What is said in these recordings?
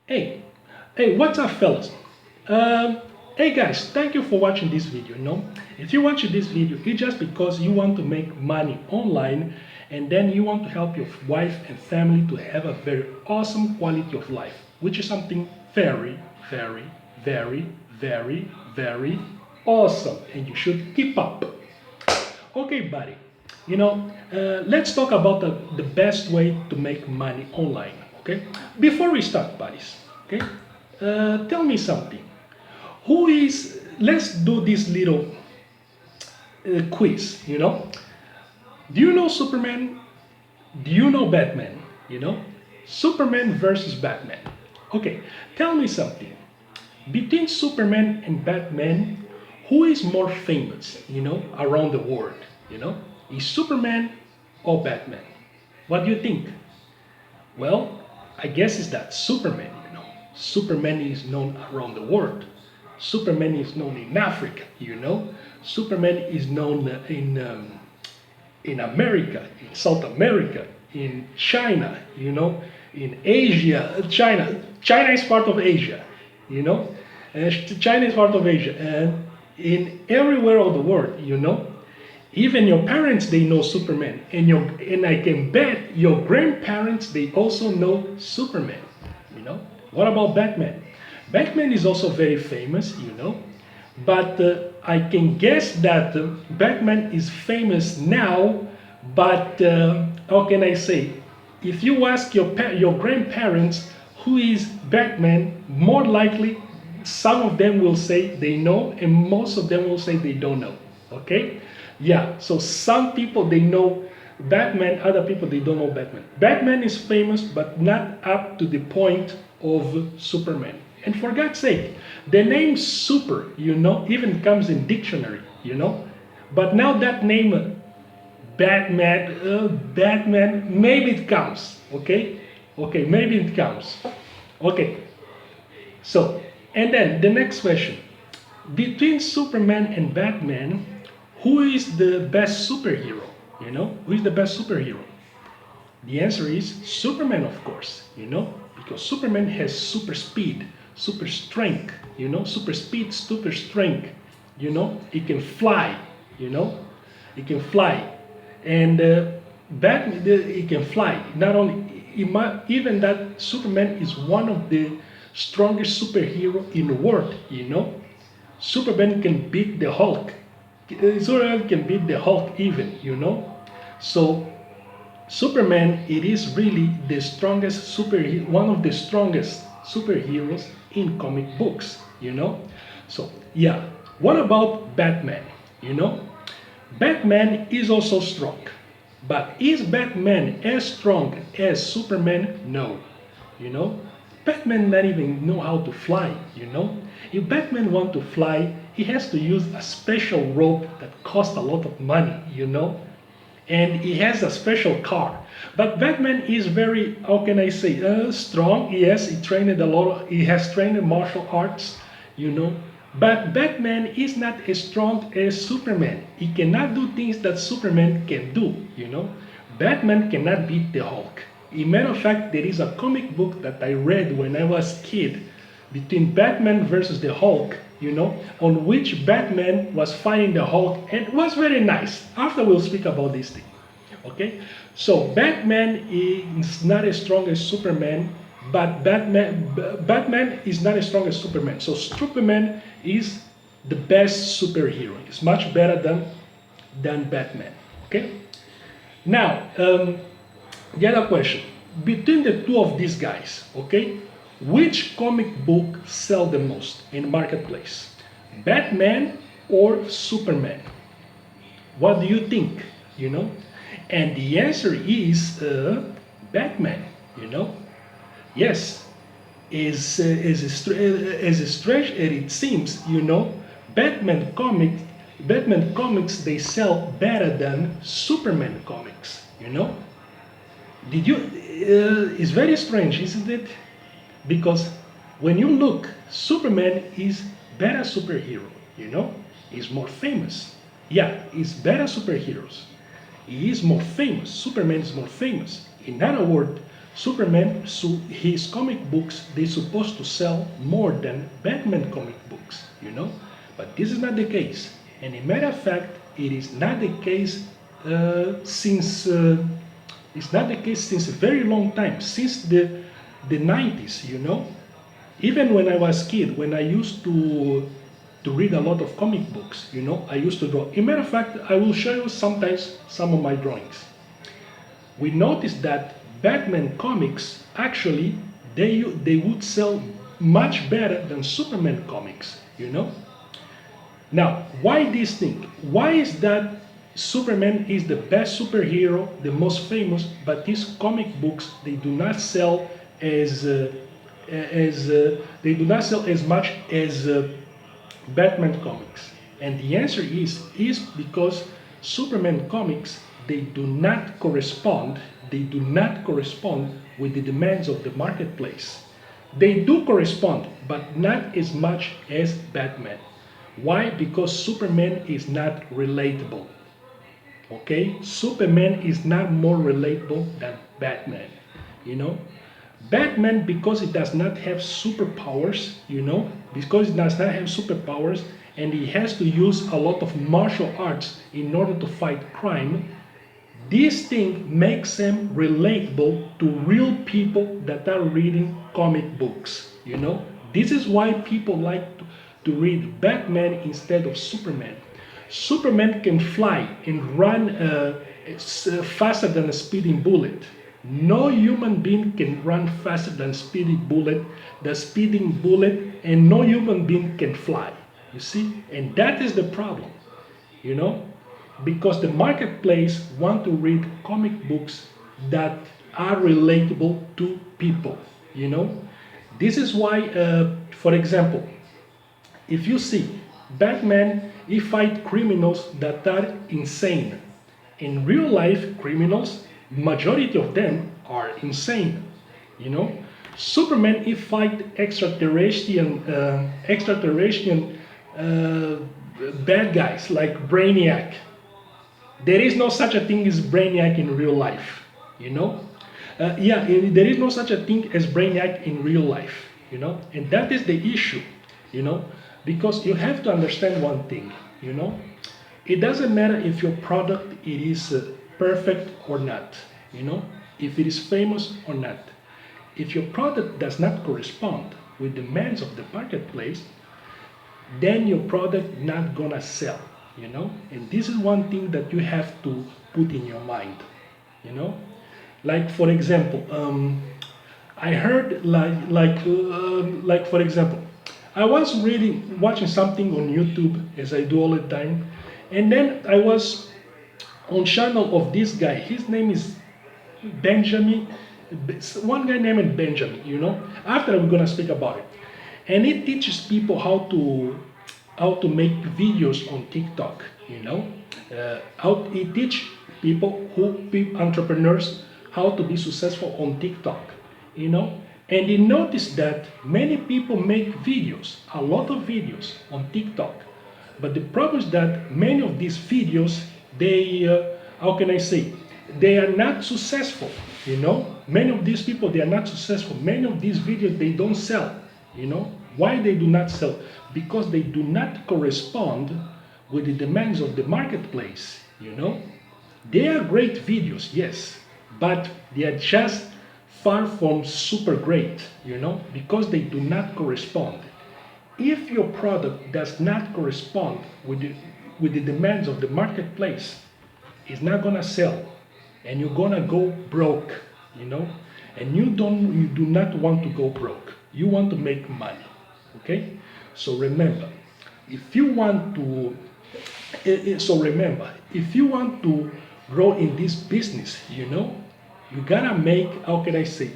Hey, hey, what's up, fellas? Um, hey guys, thank you for watching this video. If you're watching this video, it's just because you want to make money online and then you want to help your wife and family to have a very awesome quality of life, which is something very, very, very, very, very awesome, and you should keep up. Okay, buddy. Let's talk about the best way to make money online. Okay. Before we start, buddies. Okay. Tell me something. Who is? Let's do this little quiz. Do you know Superman? Do you know Batman? Superman versus Batman. Okay. Tell me something. Between Superman and Batman, who is more famous, around the world? Is Superman or Batman? What do you think? Well, I guess it's that Superman. Superman is known around the world. Superman is known in Africa. Superman is known in America, in South America, in China, in Asia. China is part of Asia, you know. China is part of Asia, and in everywhere of the world. Even your parents, they know Superman, and I can bet your grandparents, they also know Superman. What about Batman? Batman is also very famous. But I can guess that Batman is famous now, but how can I say? If you ask your grandparents who is Batman, more likely some of them will say they know, and most of them will say they don't know. Okay? Yeah, so some people they know Batman, other people they don't know Batman. Batman is famous, but not up to the point of Superman. And for God's sake, the name super, even comes in dictionary. But now that name, Batman, maybe it comes, okay? Okay, maybe it comes. Okay, so, and then the next question. Between Superman and Batman, who is the best superhero? Who is the best superhero? The answer is Superman, of course, because Superman has super speed, super strength, super speed, super strength, he can fly, you know, he can fly. And Batman, he can fly. Not only, even that Superman is one of the strongest superhero in the world. Superman can beat the Hulk. Superman can beat the Hulk even. So Superman, it is really the strongest superhero, one of the strongest superheroes in comic books. So yeah, what about Batman? You know, Batman is also strong, but is Batman as strong as Superman? No. You know, Batman not even know how to fly. If Batman want to fly, he has to use a special rope that costs a lot of money. And he has a special car. But Batman is very, how can I say, strong. Yes, he trained a lot. He has trained in martial arts. But Batman is not as strong as Superman. He cannot do things that Superman can do. Batman cannot beat the Hulk. As a matter of fact, there is a comic book that I read when I was a kid between Batman versus the Hulk, on which Batman was fighting the Hulk, and it was very nice. After we'll speak about this thing. Okay? So Batman is not as strong as Superman, but Batman is not as strong as Superman. So Superman is the best superhero. It's much better than Batman. Okay? Now, the other question. Between the two of these guys, okay, which comic book sell the most in the marketplace? Batman or Superman? What do you think? And the answer is Batman. Yes, as strange as it seems, Batman comics they sell better than Superman comics. Did you? It's very strange, isn't it? Because when you look, Superman is better superhero. He's more famous. Yeah, he's better superheroes. He is more famous. Superman is more famous. In other words, Superman, so his comic books, they're supposed to sell more than Batman comic books, But this is not the case. And a matter of fact, it is not the case since it's not the case since a very long time, since the 90s, Even when I was a kid, when I used to read a lot of comic books, I used to draw. As a matter of fact, I will show you sometimes some of my drawings. We noticed that Batman comics, actually, they would sell much better than Superman comics, Now, why this thing? Why is that Superman is the best superhero, the most famous, but his comic books, they do not sell they do not sell as much as Batman comics? And the answer is because Superman comics, they do not correspond with the demands of the marketplace. They do correspond, but not as much as Batman. Why? Because Superman is not relatable. Okay? Superman is not more relatable than Batman. Batman, because it does not have superpowers, because it does not have superpowers, and he has to use a lot of martial arts in order to fight crime, this thing makes him relatable to real people that are reading comic books, This is why people like to read Batman instead of Superman. Superman can fly and run faster than a speeding bullet. No human being can run faster than the speeding bullet, and no human being can fly. You see? And that is the problem, Because the marketplace want to read comic books that are relatable to people, This is why, for example, if you see Batman, he fight criminals that are insane. In real life, criminals, majority of them are insane, Superman, he fight extraterrestrial bad guys like Brainiac. There is no such a thing as Brainiac in real life, there is no such a thing as Brainiac in real life, And that is the issue, Because you have to understand one thing, It doesn't matter if your product it is perfect or not, If it is famous or not. If your product does not correspond with the demands of the marketplace, then your product not gonna sell, And this is one thing that you have to put in your mind, Like for example, I heard like for example, I was watching something on YouTube, as I do all the time, and then I was on channel of this guy. His name is Benjamin. One guy named Benjamin. After we're gonna speak about it, and he teaches people how to make videos on TikTok. He teach people entrepreneurs how to be successful on TikTok. And he noticed that many people make videos, a lot of videos on TikTok. But the problem is that many of these videos, they, how can I say, they are not successful, Many of these people, they are not successful. Many of these videos, they don't sell, Why they do not sell? Because they do not correspond with the demands of the marketplace, They are great videos, yes, but they are just far from super great, because they do not correspond. If your product does not correspond with the demands of the marketplace, it's not gonna sell, and you're gonna go broke, And you do not want to go broke. You want to make money, okay? So remember, if you want to grow in this business, you gotta make, how can I say,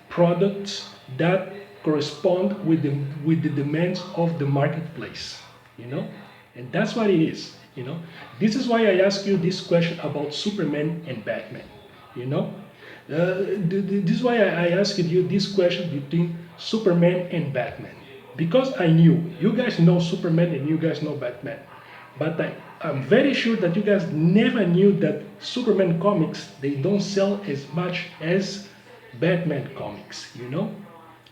products that correspond with the demands of the marketplace, And that's what it is, This is why I ask you this question about Superman and Batman, This is why I asked you this question between Superman and Batman. Because I knew, you guys know Superman and you guys know Batman. But I'm very sure that you guys never knew that Superman comics, they don't sell as much as Batman comics, you know?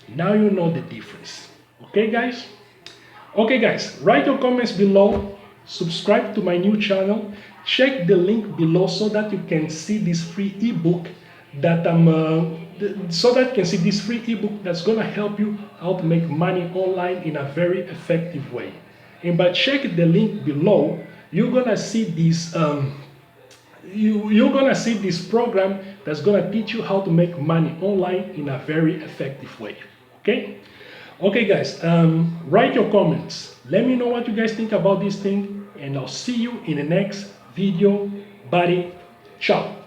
Now you know the difference. Okay, guys? Okay, guys, write your comments below. Subscribe to my new channel. Check the link below so that you can see this free ebook that that's gonna help you how to make money online in a very effective way. And by checking the link below, you're gonna see this you're gonna see this program that's gonna teach you how to make money online in a very effective way. Okay? Okay, guys, write your comments. Let me know what you guys think about this thing, and I'll see you in the next video. Buddy, ciao.